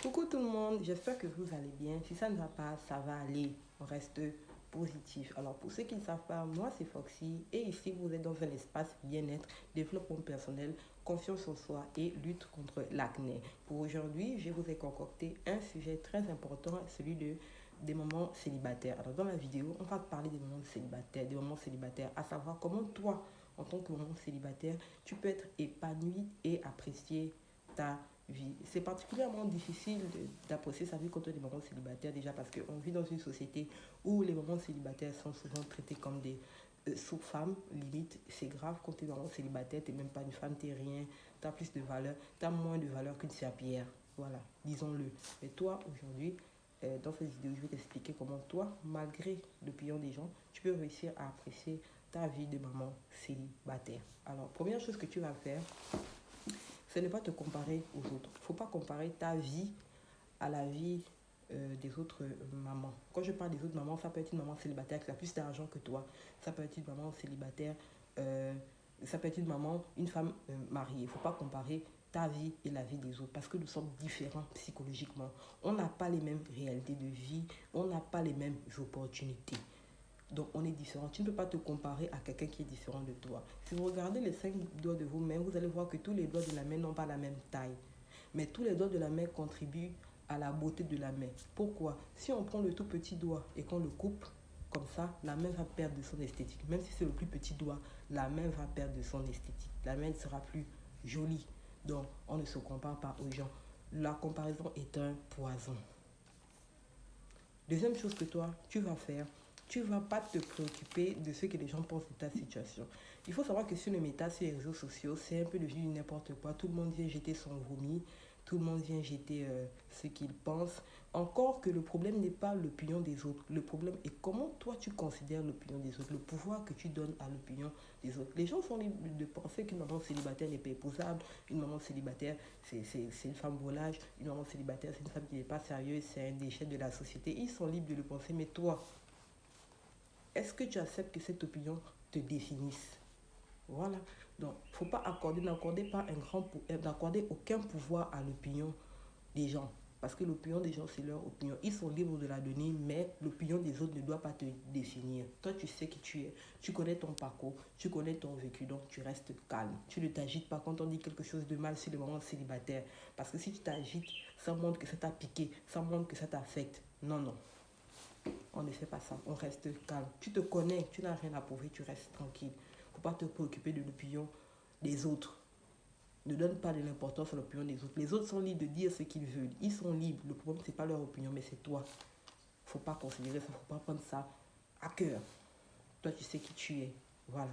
Coucou tout le monde, j'espère que vous allez bien. Si ça ne va pas, ça va aller. On reste positif. Alors pour ceux qui ne savent pas, moi c'est Foxy et ici vous êtes dans un espace bien-être, développement personnel, confiance en soi et lutte contre l'acné. Pour aujourd'hui, je vous ai concocté un sujet très important, celui des moments célibataires. Alors dans la vidéo, on va parler des moments célibataires, à savoir comment toi, en tant que moment célibataire, tu peux être épanoui et apprécier ta vie. C'est particulièrement difficile d'apprécier sa vie quand on est des moments célibataires, déjà parce qu'on vit dans une société où les moments célibataires sont souvent traités comme des sous-femmes, limite. C'est grave quand tu es vraiment célibataire, tu n'es même pas une femme, tu n'es rien, tu as plus de valeur, tu as moins de valeur qu'une serpillière. Voilà, disons-le. Mais toi, aujourd'hui, dans cette vidéo, je vais t'expliquer comment toi, malgré l'opinion des gens, tu peux réussir à apprécier ta vie de maman célibataire. Alors, première chose que tu vas faire, ce n'est pas te comparer aux autres. Il ne faut pas comparer ta vie à la vie des autres mamans. Quand je parle des autres mamans, ça peut être une maman célibataire qui a plus d'argent que toi. Ça peut être une maman célibataire. euh, Ça peut être une maman, une femme mariée. Il ne faut pas comparer ta vie et la vie des autres parce que nous sommes différents psychologiquement. On n'a pas les mêmes réalités de vie. On n'a pas les mêmes opportunités. Donc, on est différent. Tu ne peux pas te comparer à quelqu'un qui est différent de toi. Si vous regardez les 5 doigts de vos mains, vous allez voir que tous les doigts de la main n'ont pas la même taille. Mais tous les doigts de la main contribuent à la beauté de la main. Pourquoi? Si on prend le tout petit doigt et qu'on le coupe, comme ça, la main va perdre de son esthétique. Même si c'est le plus petit doigt, la main va perdre de son esthétique. La main ne sera plus jolie. Donc, on ne se compare pas aux gens. La comparaison est un poison. Deuxième chose que toi, tu vas faire, tu ne vas pas te préoccuper de ce que les gens pensent de ta situation. Il faut savoir que sur le méta, sur les réseaux sociaux, c'est un peu devenu n'importe quoi. Tout le monde vient jeter son vomi, tout le monde vient jeter ce qu'il pense. Encore que le problème n'est pas l'opinion des autres. Le problème est comment toi tu considères l'opinion des autres, le pouvoir que tu donnes à l'opinion des autres. Les gens sont libres de penser qu'une maman célibataire n'est pas épousable, une maman célibataire c'est une femme volage, une maman célibataire c'est une femme qui n'est pas sérieuse, c'est un déchet de la société. Ils sont libres de le penser, mais toi, est-ce que tu acceptes que cette opinion te définisse? Voilà. Donc, faut pas n'accordez pas n'accordez aucun pouvoir à l'opinion des gens. Parce que l'opinion des gens, c'est leur opinion. Ils sont libres de la donner, mais l'opinion des autres ne doit pas te définir. Toi, tu sais qui tu es. Tu connais ton parcours, tu connais ton vécu, donc tu restes calme. Tu ne t'agites pas quand on dit quelque chose de mal sur le moment célibataire. Parce que si tu t'agites, ça montre que ça t'a piqué, ça montre que ça t'affecte. Non, non. On ne fait pas ça, on reste calme. Tu te connais, tu n'as rien à prouver, tu restes tranquille. Il ne faut pas te préoccuper de l'opinion des autres. Ne donne pas de l'importance à l'opinion des autres. Les autres sont libres de dire ce qu'ils veulent. Ils sont libres. Le problème, ce n'est pas leur opinion, mais c'est toi. Il ne faut pas considérer ça, il ne faut pas prendre ça à cœur. Toi, tu sais qui tu es. Voilà.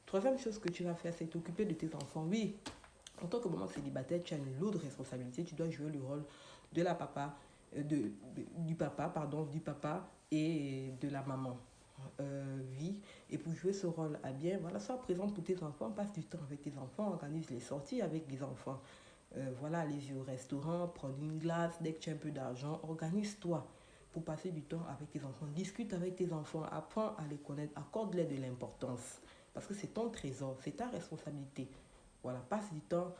Troisième chose que tu vas faire, c'est t'occuper de tes enfants. Oui, en tant que maman célibataire, tu as une lourde responsabilité. Tu dois jouer le rôle de la papa, du papa et de la maman. Oui, et pour jouer ce rôle à bien, voilà, sois présente pour tes enfants, passe du temps avec tes enfants, organise les sorties avec les enfants. Voilà, allez au restaurant, prendre une glace, dès que tu as un peu d'argent, organise-toi pour passer du temps avec tes enfants. Discute avec tes enfants, apprends à les connaître, accorde-leur de l'importance. Parce que c'est ton trésor, c'est ta responsabilité. Voilà, passe du temps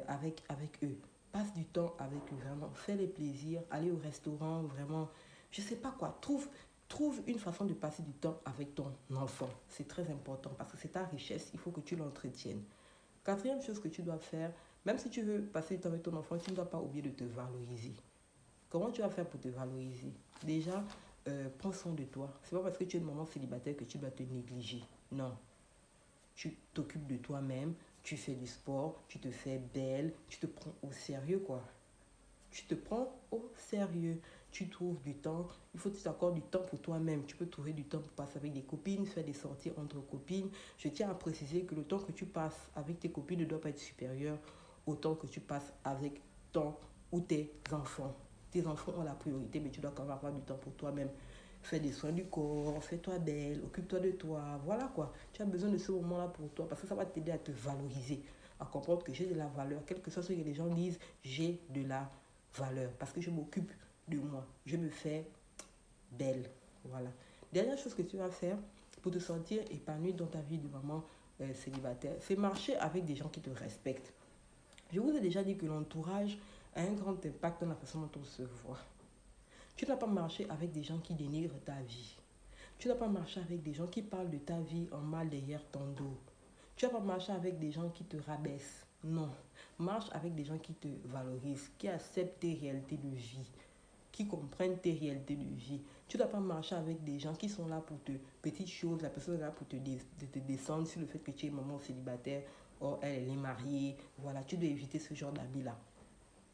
avec eux. Passe du temps avec eux, vraiment. Fais les plaisirs, aller au restaurant, vraiment. Je sais pas quoi. Trouve une façon de passer du temps avec ton enfant. C'est très important parce que c'est ta richesse. Il faut que tu l'entretiennes. Quatrième chose que tu dois faire, même si tu veux passer du temps avec ton enfant, tu ne dois pas oublier de te valoriser. Comment tu vas faire pour te valoriser? Déjà, prends soin de toi. C'est pas parce que tu es une maman célibataire que tu dois te négliger. Non, tu t'occupes de toi-même, tu fais du sport, tu te fais belle, tu te prends au sérieux quoi. Tu te prends au sérieux, tu trouves du temps, il faut que tu t'accordes du temps pour toi-même. Tu peux trouver du temps pour passer avec des copines, faire des sorties entre copines. Je tiens à préciser que le temps que tu passes avec tes copines ne doit pas être supérieur au temps que tu passes avec ton ou tes enfants. Tes enfants ont la priorité, mais tu dois quand même avoir du temps pour toi-même. Fais des soins du corps, fais-toi belle, occupe-toi de toi, voilà quoi. Tu as besoin de ce moment-là pour toi parce que ça va t'aider à te valoriser, à comprendre que j'ai de la valeur. Quel que soit ce que les gens disent, j'ai de la valeur parce que je m'occupe de moi. Je me fais belle, voilà. Dernière chose que tu vas faire pour te sentir épanoui dans ta vie de maman célibataire, c'est marcher avec des gens qui te respectent. Je vous ai déjà dit que l'entourage a un grand impact dans la façon dont on se voit. Tu n'as pas marché avec des gens qui dénigrent ta vie. Tu n'as pas marché avec des gens qui parlent de ta vie en mal derrière ton dos. Tu n'as pas marché avec des gens qui te rabaissent. Non. Marche avec des gens qui te valorisent, qui acceptent tes réalités de vie, qui comprennent tes réalités de vie. Tu ne dois pas marcher avec des gens qui sont là pour te... Petites choses, la personne est là pour te descendre sur le fait que tu es maman célibataire, or elle est mariée. Voilà, tu dois éviter ce genre d'amis-là.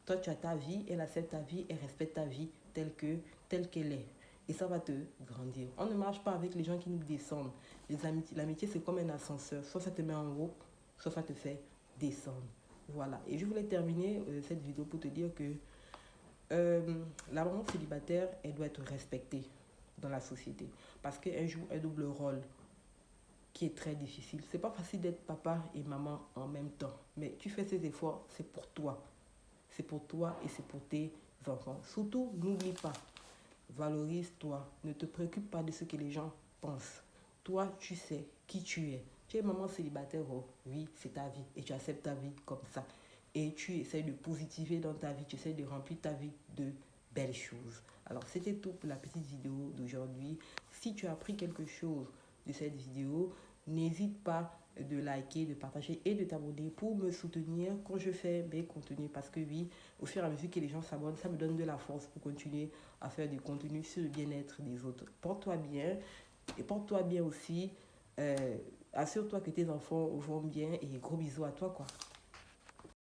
Toi, tu as ta vie, elle accepte ta vie, elle respecte ta vie telle qu'elle est. Et ça va te grandir. On ne marche pas avec les gens qui nous descendent. L'amitié, c'est comme un ascenseur. Soit ça te met en haut, soit ça te fait descendre. Voilà. Et je voulais terminer cette vidéo pour te dire que la maman célibataire, elle doit être respectée dans la société. Parce qu'elle joue un double rôle qui est très difficile. C'est pas facile d'être papa et maman en même temps. Mais tu fais ces efforts, c'est pour toi. C'est pour toi et c'est pour tes enfants. Surtout, n'oublie pas, valorise-toi. Ne te préoccupe pas de ce que les gens pensent. Toi, tu sais qui tu es. Tu es maman célibataire, oh, oui, c'est ta vie. Et tu acceptes ta vie comme ça. Et tu essaies de positiver dans ta vie. Tu essaies de remplir ta vie de belles choses. Alors, c'était tout pour la petite vidéo d'aujourd'hui. Si tu as appris quelque chose de cette vidéo, n'hésite pas de liker, de partager et de t'abonner pour me soutenir quand je fais mes contenus. Parce que oui, au fur et à mesure que les gens s'abonnent, ça me donne de la force pour continuer à faire du contenu sur le bien-être des autres. Porte-toi bien et porte-toi bien aussi. Assure-toi que tes enfants vont bien et gros bisous à toi quoi.